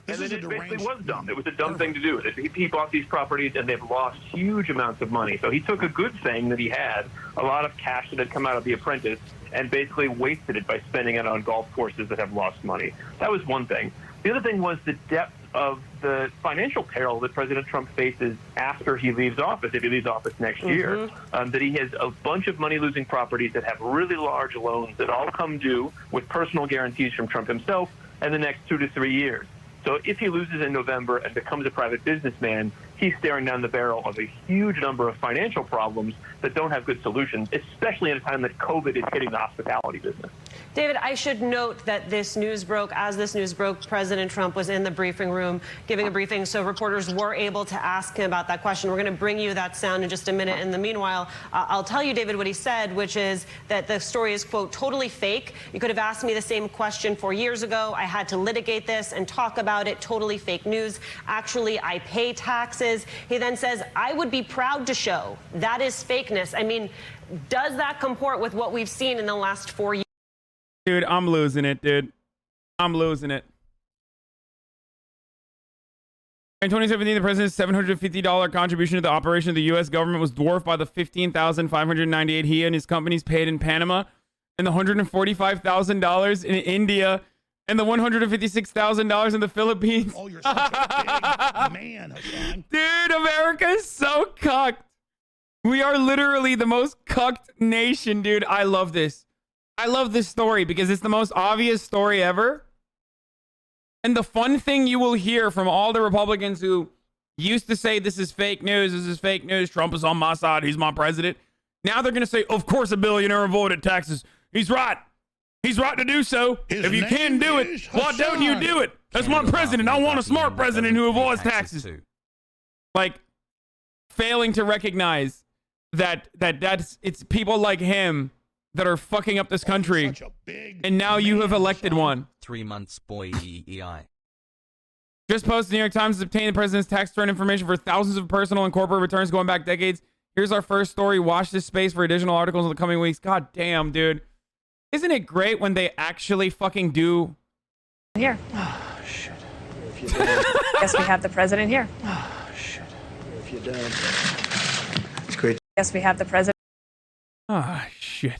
And then it basically was dumb. It was a dumb thing to do. He bought these properties, and they've lost huge amounts of money. So he took a good thing that he had, a lot of cash that had come out of The Apprentice, and basically wasted it by spending it on golf courses that have lost money. That was one thing. The other thing was the depth of the financial peril that President Trump faces after he leaves office, if he leaves office next year, that he has a bunch of money-losing properties that have really large loans that all come due with personal guarantees from Trump himself in the next 2 to 3 years. So if he loses in November and becomes a private businessman, he's staring down the barrel of a huge number of financial problems that don't have good solutions, especially at a time that COVID is hitting the hospitality business. David, I should note that this news broke. As this news broke, President Trump was in the briefing room giving a briefing, so reporters were able to ask him about that question. We're going to bring you that sound in just a minute. In the meanwhile, I'll tell you, David, what he said, which is that the story is, quote, totally fake. You could have asked me the same question 4 years ago. I had to litigate this and talk about it. Totally fake news. Actually, I pay taxes. He then says, I would be proud to show that is fakeness. I mean, does that comport with what we've seen in the last 4 years? Dude, I'm losing it, dude. I'm losing it. In 2017, the president's $750 contribution to the operation of the U.S. government was dwarfed by the $15,598 he and his companies paid in Panama, and the $145,000 in India, and the $156,000 in the Philippines. Oh, you're such a big man, Hassan. Dude, America is so cucked. We are literally the most cucked nation, dude. I love this. I love this story because it's the most obvious story ever. And the fun thing you will hear from all the Republicans who used to say this is fake news, Trump is on my side, he's my president. Now they're going to say, of course a billionaire avoided taxes. He's right. He's right to do so. If you can do it, why don't you do it? That's my president. I want a smart president who avoids taxes. Like, failing to recognize that it's people like him that are fucking up this country, and now you have elected one. 3 months, boy. EEI. Just posted, New York Times has obtained the president's tax return information for thousands of personal and corporate returns going back decades. Here's our first story. Watch this space for additional articles in the coming weeks. God damn, dude. Isn't it great when they actually fucking do? Here. Oh, shit. If you don't. Yes, we have the president here. Oh, shit. If you don't. It's great. Yes, we have the president. Ah, shit.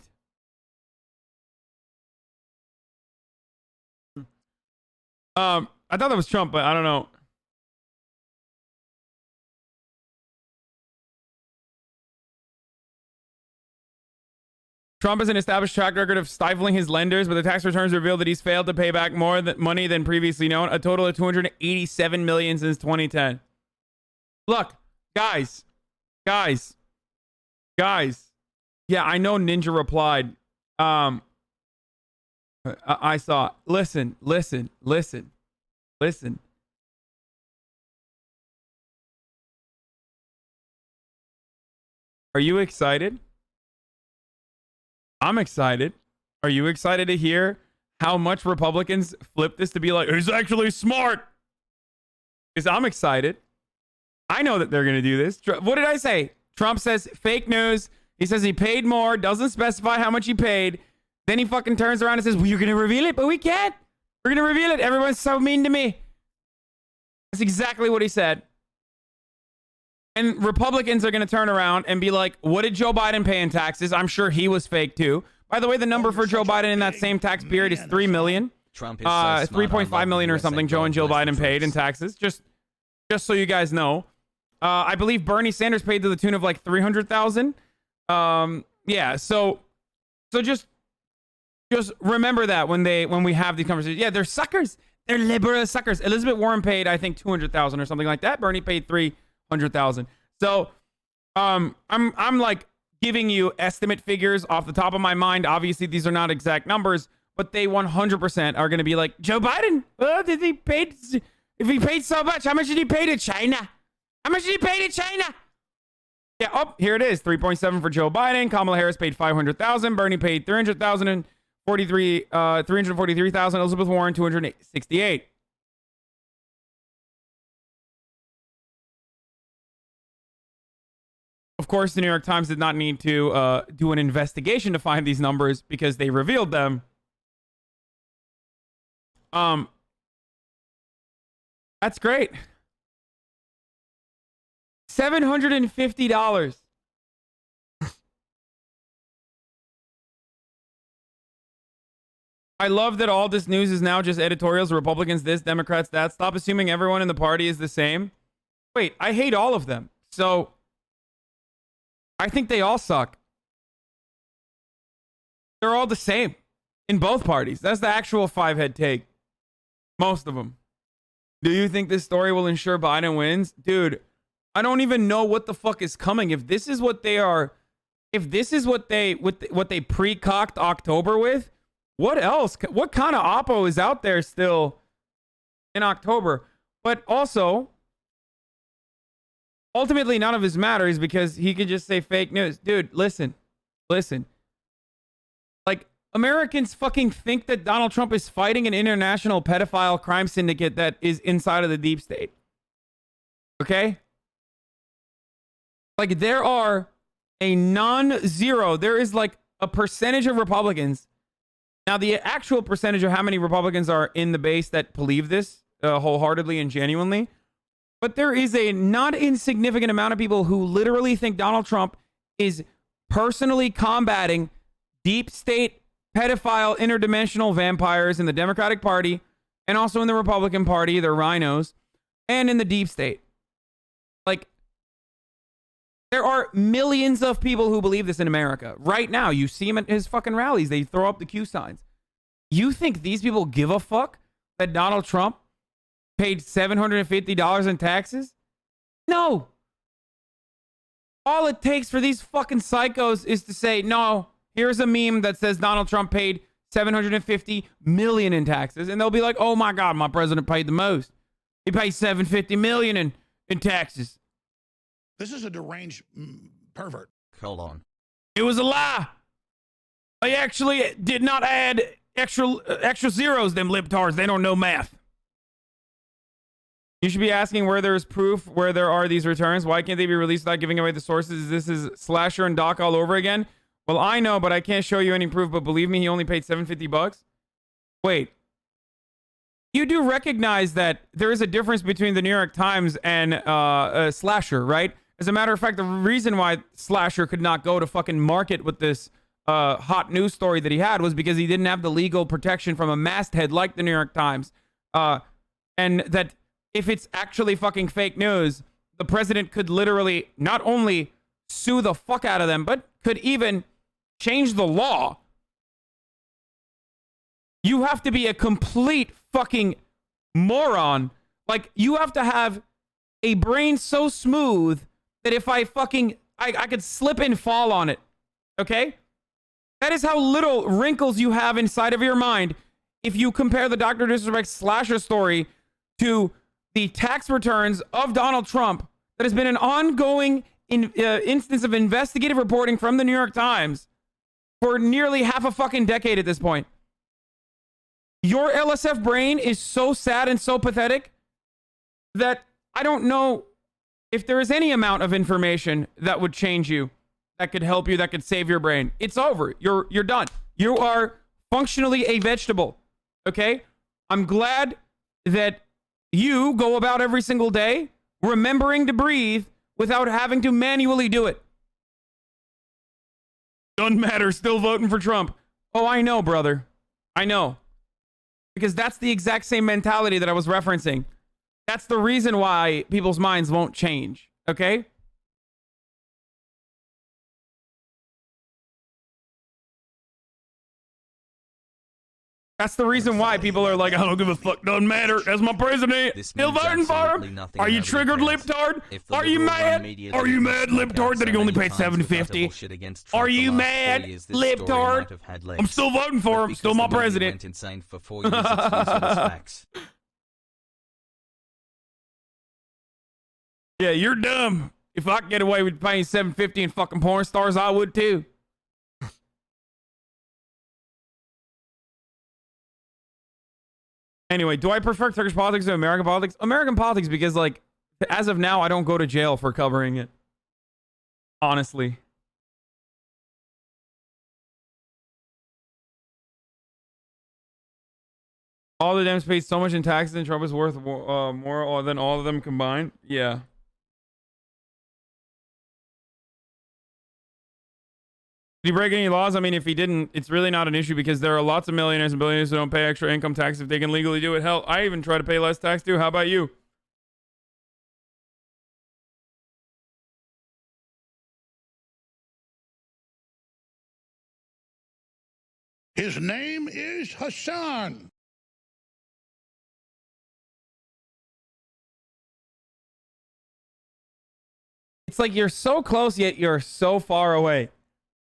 I thought that was Trump, but I don't know. Trump has an established track record of stifling his lenders, but the tax returns reveal that he's failed to pay back more money than previously known, a total of $287 million since 2010. Look, guys. Yeah, I know Ninja replied. I saw. Listen. Are you excited? I'm excited. Are you excited to hear how much Republicans flip this to be like, he's actually smart? Because I'm excited. I know that they're going to do this. What did I say? Trump says fake news. He says he paid more, doesn't specify how much he paid. Then he fucking turns around and says, well, you're going to reveal it, but we can't. We're going to reveal it. Everyone's so mean to me. That's exactly what he said. And Republicans are going to turn around and be like, what did Joe Biden pay in taxes? I'm sure he was fake too. By the way, the number for Joe Biden in that same tax period is $3 million. Trump is 3.5 million or something Joe and Jill Biden paid in taxes. Just so you guys know. I believe Bernie Sanders paid to the tune of like 300,000. Yeah, so just remember that when we have these conversations. Yeah, they're suckers. They're liberal suckers. Elizabeth Warren paid, I think, 200,000 or something like that. Bernie paid 300,000. So I'm like giving you estimate figures off the top of my mind. Obviously, these are not exact numbers, but they 100% are going to be like, Joe Biden, if he paid so much, how much did he pay to China? How much did he pay to China? Yeah, oh, here it is. 3.7 for Joe Biden. Kamala Harris paid 500,000. Bernie paid 300,000 and 343,000. Elizabeth Warren 268. Of course, the New York Times did not need to do an investigation to find these numbers because they revealed them. That's great. $750. I love that all this news is now just editorials, Republicans this, Democrats that. Stop assuming everyone in the party is the same. Wait, I hate all of them. So I think they all suck. They're all the same in both parties. That's the actual five-head take. Most of them. Do you think this story will ensure Biden wins? Dude, I don't even know what the fuck is coming. If this is what they are, if this is what they pre-cocked October with, what else? What kind of oppo is out there still in October? But also, ultimately, none of this matters because he could just say fake news. Dude, listen. Like, Americans fucking think that Donald Trump is fighting an international pedophile crime syndicate that is inside of the deep state. Okay? Like, there are a non-zero. There is like a percentage of Republicans. Now, the actual percentage of how many Republicans are in the base that believe this wholeheartedly and genuinely. But there is a not insignificant amount of people who literally think Donald Trump is personally combating deep state pedophile interdimensional vampires in the Democratic Party and also in the Republican Party, they're rhinos, and in the deep state. Like, there are millions of people who believe this in America. Right now, you see him at his fucking rallies. They throw up the Q signs. You think these people give a fuck that Donald Trump paid $750 in taxes? No. All it takes for these fucking psychos is to say, no, here's a meme that says Donald Trump paid $750 million in taxes. And they'll be like, oh my God, my president paid the most. He paid $750 million in taxes. This is a deranged pervert. Hold on. It was a lie. I actually did not add extra zeros, them libtards. They don't know math. You should be asking where there is proof where there are these returns. Why can't they be released without giving away the sources? This is Slasher and Doc all over again. Well, I know, but I can't show you any proof. But believe me, he only paid $750. Wait. You do recognize that there is a difference between the New York Times and Slasher, right? As a matter of fact, the reason why Slasher could not go to fucking market with this hot news story that he had was because he didn't have the legal protection from a masthead like the New York Times. And that if it's actually fucking fake news, the president could literally not only sue the fuck out of them, but could even change the law. You have to be a complete fucking moron. Like, you have to have a brain so smooth that if I could slip and fall on it. Okay? That is how little wrinkles you have inside of your mind if you compare the Dr. Disrespect Slasher story to the tax returns of Donald Trump that has been an ongoing instance of investigative reporting from the New York Times for nearly half a fucking decade at this point. Your LSF brain is so sad and so pathetic that I don't know if there is any amount of information that would change you, that could help you, that could save your brain. It's over. You're done. You are functionally a vegetable. Okay? I'm glad that you go about every single day remembering to breathe without having to manually do it. Doesn't matter. Still voting for Trump. Oh, I know, brother. I know. Because that's the exact same mentality that I was referencing. That's the reason why people's minds won't change. Okay? That's the reason why people are like, I don't give a fuck, doesn't matter. That's my president. Still voting for him. Are you triggered, libtard? Are you mad? Are you mad, libtard, that he only paid $750? Are you mad, libtard? I'm still voting for him. Still my president. Yeah, you're dumb. If I could get away with paying $750 in fucking porn stars, I would too. Anyway, do I prefer Turkish politics to American politics? American politics because, like, as of now, I don't go to jail for covering it. Honestly. All the Dems paid so much in taxes and Trump is worth more than all of them combined. Yeah. Did he break any laws? I mean, if he didn't, it's really not an issue because there are lots of millionaires and billionaires who don't pay extra income tax if they can legally do it. Hell, I even try to pay less tax too. How about you? His name is Hassan. It's like you're so close, yet you're so far away.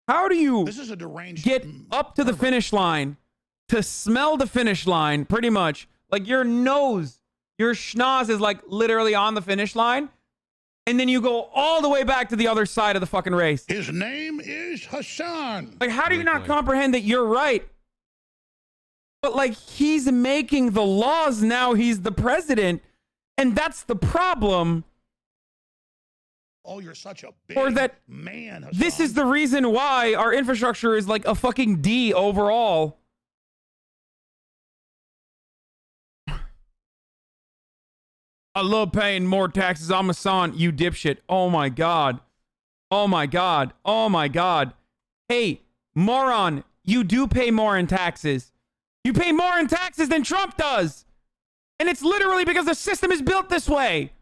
How do you This is a deranged get up to the finish line to smell the finish line, pretty much? Like your nose, your schnoz is like literally on the finish line. And then you go all the way back to the other side of the fucking race. His name is Hassan. Like, how do you not comprehend that you're right? But like, he's making the laws now. He's the president. And that's the problem. Oh, you're such a big Or that man, Hassan. this is the reason why our infrastructure is like a fucking D overall. I love paying more taxes. I'm a son, you dipshit. Oh my God. Oh my God. Oh my God. Hey, moron, you do pay more in taxes. You pay more in taxes than Trump does. And it's literally because the system is built this way.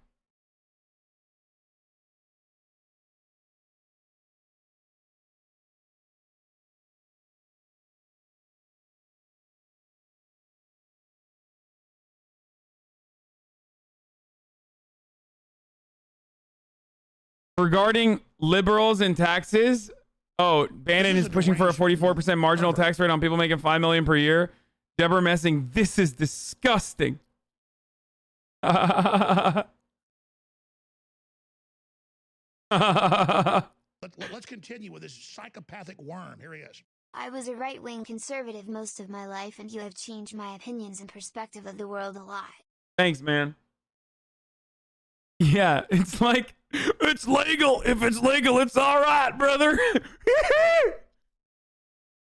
Regarding liberals and taxes, Bannon is pushing for a 44% marginal tax rate on people making $5 million per year. Deborah Messing, this is disgusting. Let's continue with this psychopathic worm. Here he is. I was a right-wing conservative most of my life, and you have changed my opinions and perspective of the world a lot. Thanks, man. Yeah, it's like, it's legal. If it's legal, it's all right, brother.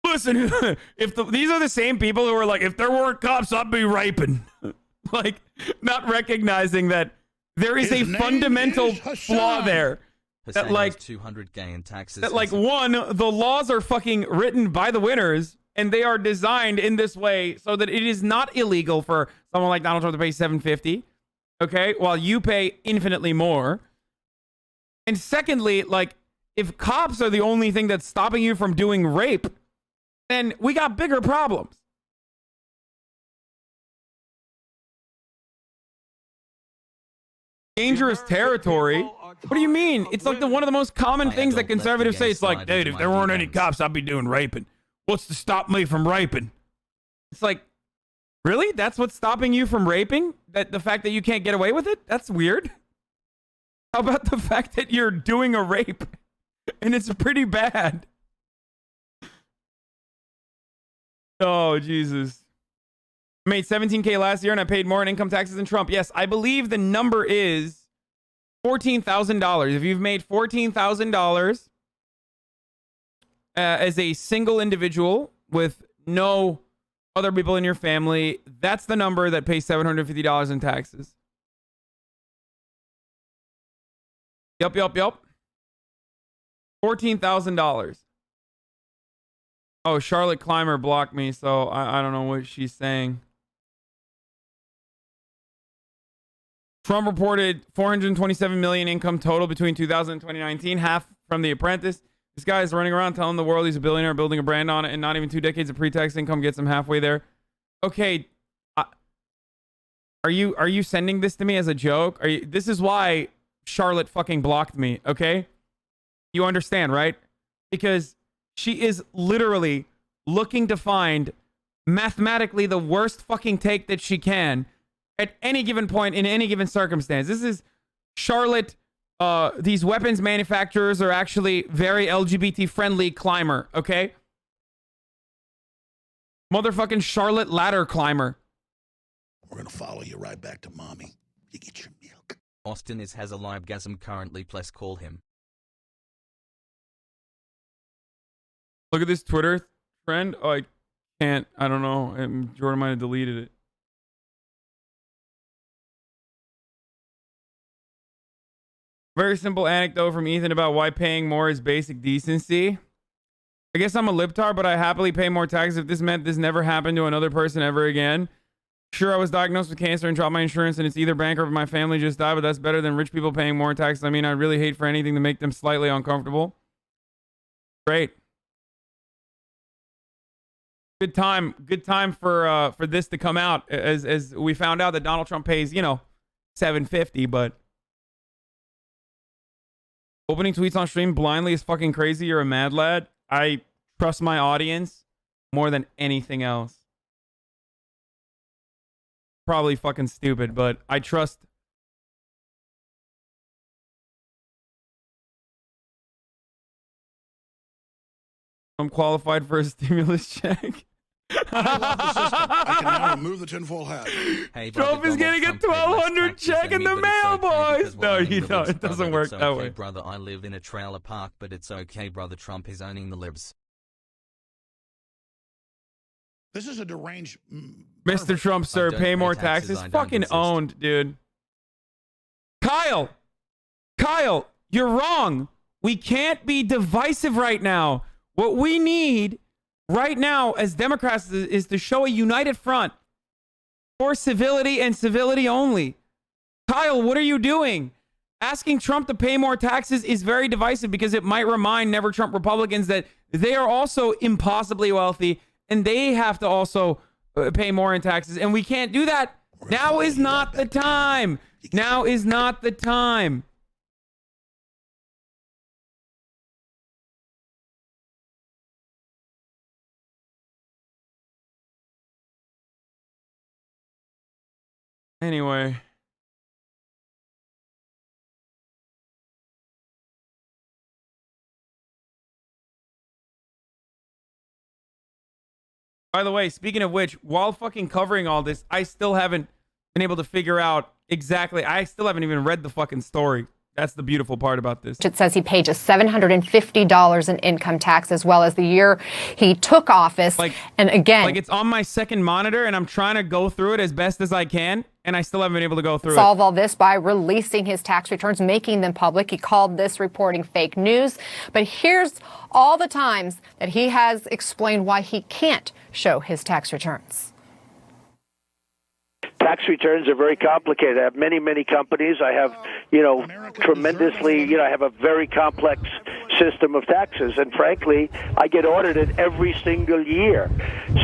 Listen, these are the same people who are like, if there weren't cops, I'd be raping. Like, not recognizing that there is a fundamental flaw there. That like 200K in taxes. That like one, the laws are fucking written by the winners, and they are designed in this way so that it is not illegal for someone like Donald Trump to pay $750. Okay, while you pay infinitely more. And secondly, like, if cops are the only thing that's stopping you from doing rape, then we got bigger problems. Dangerous territory? What do you mean? It's like one of the most common things that conservatives say. It's like, dude, if there weren't any cops, I'd be doing raping. What's to stop me from raping? It's like, really? That's what's stopping you from raping? That the fact that you can't get away with it? That's weird. How about the fact that you're doing a rape and it's pretty bad? Oh, Jesus. I made $17K last year and I paid more in income taxes than Trump. Yes, I believe the number is $14,000. If you've made $14,000 as a single individual with no other people in your family, that's the number that pays $750 in taxes. Yup. $14,000. Oh, Charlotte Clymer blocked me, so I don't know what she's saying. Trump reported 427 million income total between 2000 and 2019, half from The Apprentice. This guy is running around telling the world he's a billionaire, building a brand on it, and not even 2 decades of pre-tax income gets him halfway there. Okay, are you sending this to me as a joke? This is why Charlotte fucking blocked me, okay? You understand, right? Because she is literally looking to find mathematically the worst fucking take that she can at any given point in any given circumstance. This is Charlotte. These weapons manufacturers are actually very LGBT friendly climber, okay? Motherfucking Charlotte ladder climber. We're going to follow you right back to mommy. You get your milk. Austin has a livegasm currently, please call him. Look at this Twitter trend. Oh, I can't. I don't know. Jordan might have deleted it. Very simple anecdote from Ethan about why paying more is basic decency. I guess I'm a libtard, but I happily pay more taxes if this meant this never happened to another person ever again. Sure, I was diagnosed with cancer and dropped my insurance, and it's either bankrupt or my family just died, but that's better than rich people paying more taxes. I mean, I'd really hate for anything to make them slightly uncomfortable. Great. Good time for this to come out, as we found out that Donald Trump pays, you know, $750, but opening tweets on stream blindly is fucking crazy. You're a mad lad. I trust my audience more than anything else. Probably fucking stupid, but I trust. I'm qualified for a stimulus check. I love the system. I can now remove the tinfoil hat. Hey, Trump is getting a 1,200 check in the mail, boys. No, you don't. It doesn't work that way. Brother, I live in a trailer park, but it's okay, brother. Trump is owning the libs. This is a deranged... Mr. Trump, sir, pay more taxes. Fucking owned, dude. Kyle, you're wrong. We can't be divisive right now. What we need right now as Democrats is to show a united front for civility and civility only. Kyle, what are you doing? Asking Trump to pay more taxes is very divisive because it might remind Never Trump Republicans that they are also impossibly wealthy and they have to also pay more in taxes. And we can't do that. Now is not the time. Now is not the time. Anyway. By the way, speaking of which, while fucking covering all this, I still haven't been able to figure out exactly. I still haven't even read the fucking story. That's the beautiful part about this. It says he paid just $750 in income tax, as well as the year he took office. And again, like it's on my second monitor, and I'm trying to go through it as best as I can, and I still haven't been able to go through solve all this by releasing his tax returns, making them public. He called this reporting fake news. But here's all the times that he has explained why he can't show his tax returns. Tax returns are very complicated. I have many, many companies. I have, tremendously, I have a very complex system of taxes. And frankly, I get audited every single year.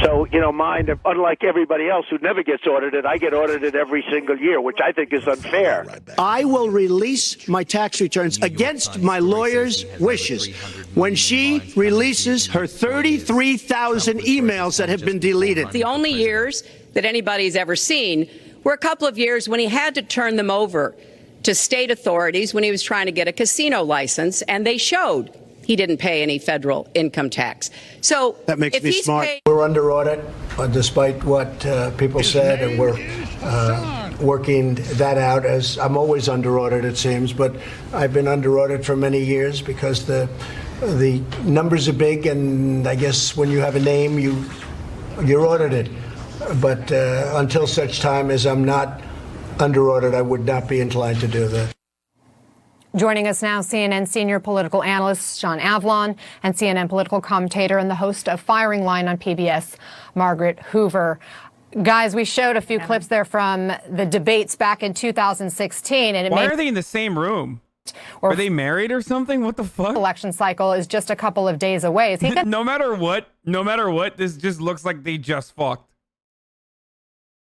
So, mine, unlike everybody else who never gets audited, I get audited every single year, which I think is unfair. I will release my tax returns against my lawyer's wishes when she releases her 33,000 emails that have been deleted. The only years that anybody's ever seen were a couple of years when he had to turn them over to state authorities when he was trying to get a casino license, and they showed he didn't pay any federal income tax. So that makes me smart. We're under audit, despite what people said, and we're working that out. As I'm always under audit, it seems, but I've been under audit for many years because the numbers are big, and I guess when you have a name, you're audited. But until such time as I'm not under audit, I would not be inclined to do that. Joining us now, CNN senior political analyst Sean Avalon and CNN political commentator and the host of Firing Line on PBS, Margaret Hoover. Guys, we showed a few clips there from the debates back in 2016. And why are they in the same room? Are they married or something? What the fuck? Election cycle is just a couple of days away. Is he no matter what, this just looks like they just fucked.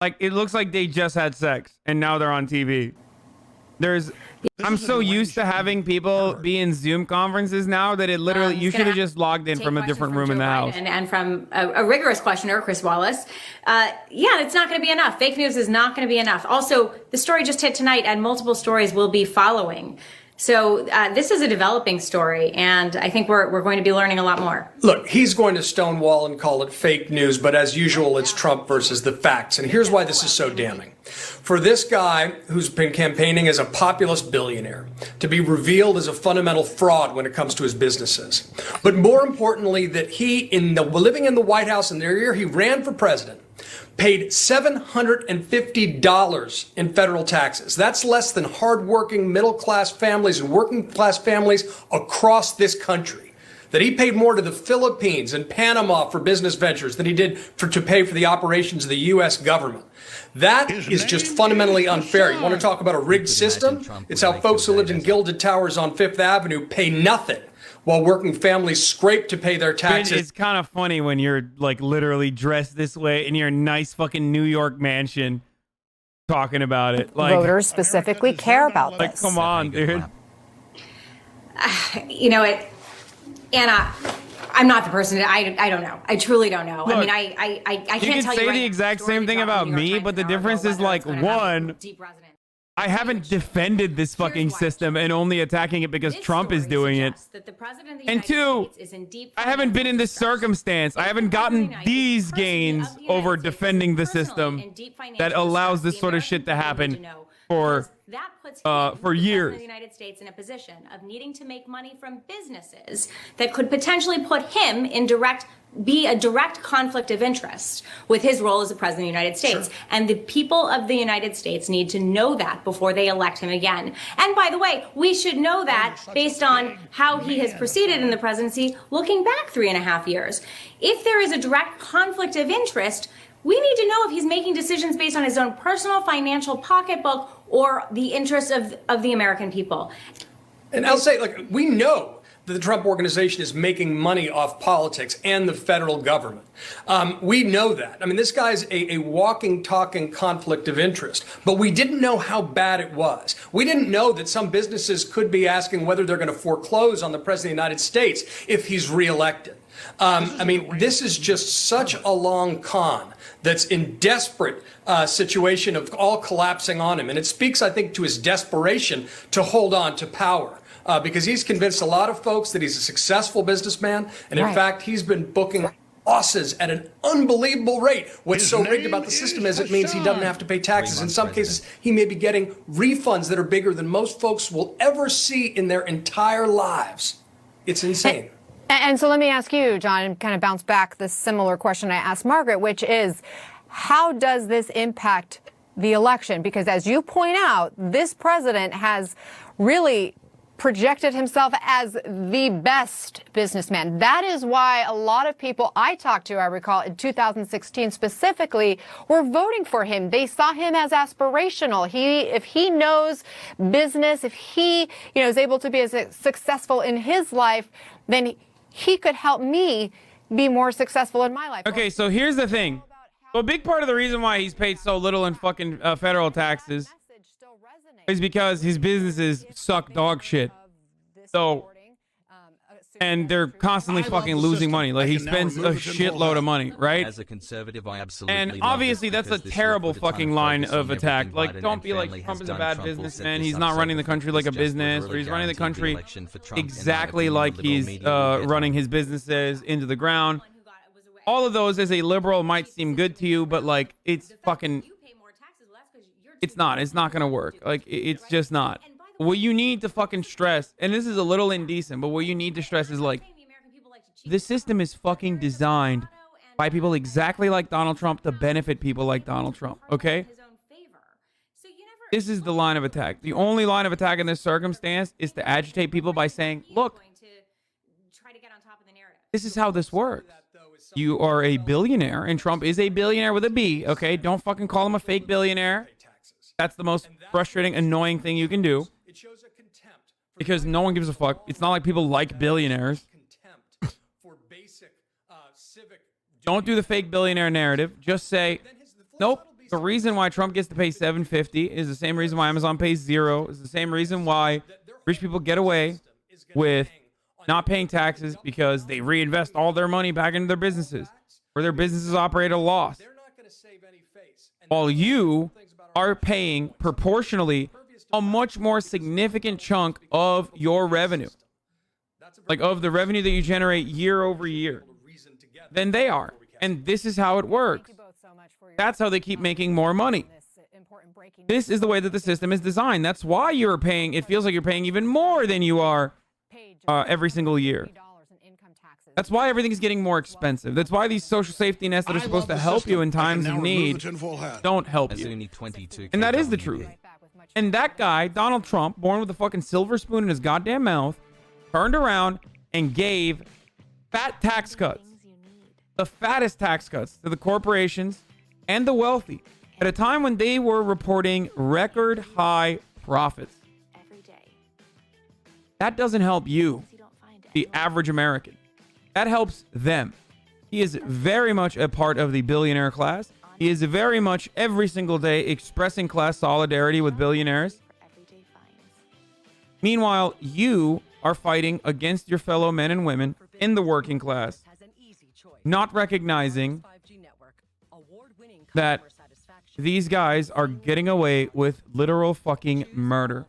Like, it looks like they just had sex, and now they're on TV. I'm so used to having people be in Zoom conferences now that it literally, you should have just logged in from a different room in the house. And from a rigorous questioner, Chris Wallace, it's not going to be enough. Fake news is not going to be enough. Also, the story just hit tonight, and multiple stories will be following. So this is a developing story, and I think we're going to be learning a lot more. Look, he's going to stonewall and call it fake news, but as usual, it's Trump versus the facts. And here's why this is so damning. For this guy who's been campaigning as a populist billionaire to be revealed as a fundamental fraud when it comes to his businesses, but more importantly, that he, living in the White House in the year he ran for president, paid $750 in federal taxes. That's less than hardworking middle-class families and working-class families across this country. That he paid more to the Philippines and Panama for business ventures than he did to pay for the operations of the U.S. government. That is just fundamentally unfair. You want to talk about a rigged system? It's how folks who lived in Gilded Towers on Fifth Avenue pay nothing, while working families scrape to pay their taxes. It's kind of funny when you're like literally dressed this way in your nice fucking New York mansion talking about it. Like, voters specifically care about like, this. come on, dude. You know, Anna, I'm not the person. I don't know. I truly don't know. Look, I mean, I can't you can tell say you the exact same thing about me, but the difference is like, one, I haven't defended this fucking system and only attacking it because Trump is doing it. And two, I haven't been in this circumstance. I haven't gotten these gains over defending the system that allows this sort of shit to happen for years. The United States in a position of needing to make money from businesses that could potentially put him in be a direct conflict of interest with his role as the president of the United States. Sure. And the people of the United States need to know that before they elect him again. And by the way, we should know that based on how he has proceeded in the presidency, looking back 3.5 years. If there is a direct conflict of interest, we need to know if he's making decisions based on his own personal financial pocketbook or the interests of the American people. And I'll say, like, we know that the Trump organization is making money off politics and the federal government. We know that. I mean, this guy's a walking, talking conflict of interest. But we didn't know how bad it was. We didn't know that some businesses could be asking whether they're going to foreclose on the president of the United States if he's reelected. I mean, this is just such a long con that's in desperate situation of all collapsing on him. And it speaks, I think, to his desperation to hold on to power. Because he's convinced a lot of folks that he's a successful businessman. And in fact, he's been booking losses at an unbelievable rate. What's so rigged about the system is it means he doesn't have to pay taxes. In some cases, he may be getting refunds that are bigger than most folks will ever see in their entire lives. It's insane. And so let me ask you, John, and kind of bounce back the similar question I asked Margaret, which is, how does this impact the election? Because as you point out, this president has really projected himself as the best businessman. That is why a lot of people I talked to, I recall in 2016 specifically, were voting for him. They saw him as aspirational. If he knows business, if he, is able to be as successful in his life, then he could help me be more successful in my life. Okay, so here's the thing. So a big part of the reason why he's paid so little in fucking federal taxes is because his businesses suck dog shit. So, and they're constantly fucking losing money. Like, he spends a shitload of money, right? As a conservative, I absolutely and obviously that's a terrible fucking line of attack. Like, don't be like, Trump is a bad businessman. He's not running the country like a business, or he's running the country exactly like he's running his businesses into the ground. All of those as a liberal might seem good to you, but like, it's fucking, it's not going to work. Like, it's just not. What you need to fucking stress, and this is a little indecent, but what you need to stress is like, this system is fucking designed by people exactly like Donald Trump to benefit people like Donald Trump, okay? This is the line of attack. The only line of attack in this circumstance is to agitate people by saying, look, this is how this works. You are a billionaire, and Trump is a billionaire with a B, okay? Don't fucking call him a fake billionaire. That's the most frustrating, annoying thing you can do. Because no one gives a fuck. It's not like people like billionaires. Don't do the fake billionaire narrative. Just say, nope. The reason why Trump gets to pay $750 is the same reason why Amazon pays $0. Is the same reason why rich people get away with not paying taxes because they reinvest all their money back into their businesses, or their businesses operate at a loss. While you are paying proportionally a much more significant chunk of your revenue, like of the revenue that you generate year over year, than they are. And this is how it works. That's how they keep making more money. This is the way that the system is designed. That's why you're paying, it feels like you're paying even more than you are every single year. That's why everything's getting more expensive. That's why these social safety nets that are supposed to help you in times of need don't help you. And that is the truth. And that guy, Donald Trump, born with a fucking silver spoon in his goddamn mouth, turned around and gave fat tax cuts, the fattest tax cuts to the corporations and the wealthy at a time when they were reporting record high profits. That doesn't help you, the average American. That helps them. He is very much a part of the billionaire class. He is very much every single day expressing class solidarity with billionaires. Meanwhile, you are fighting against your fellow men and women in the working class, not recognizing that these guys are getting away with literal fucking murder.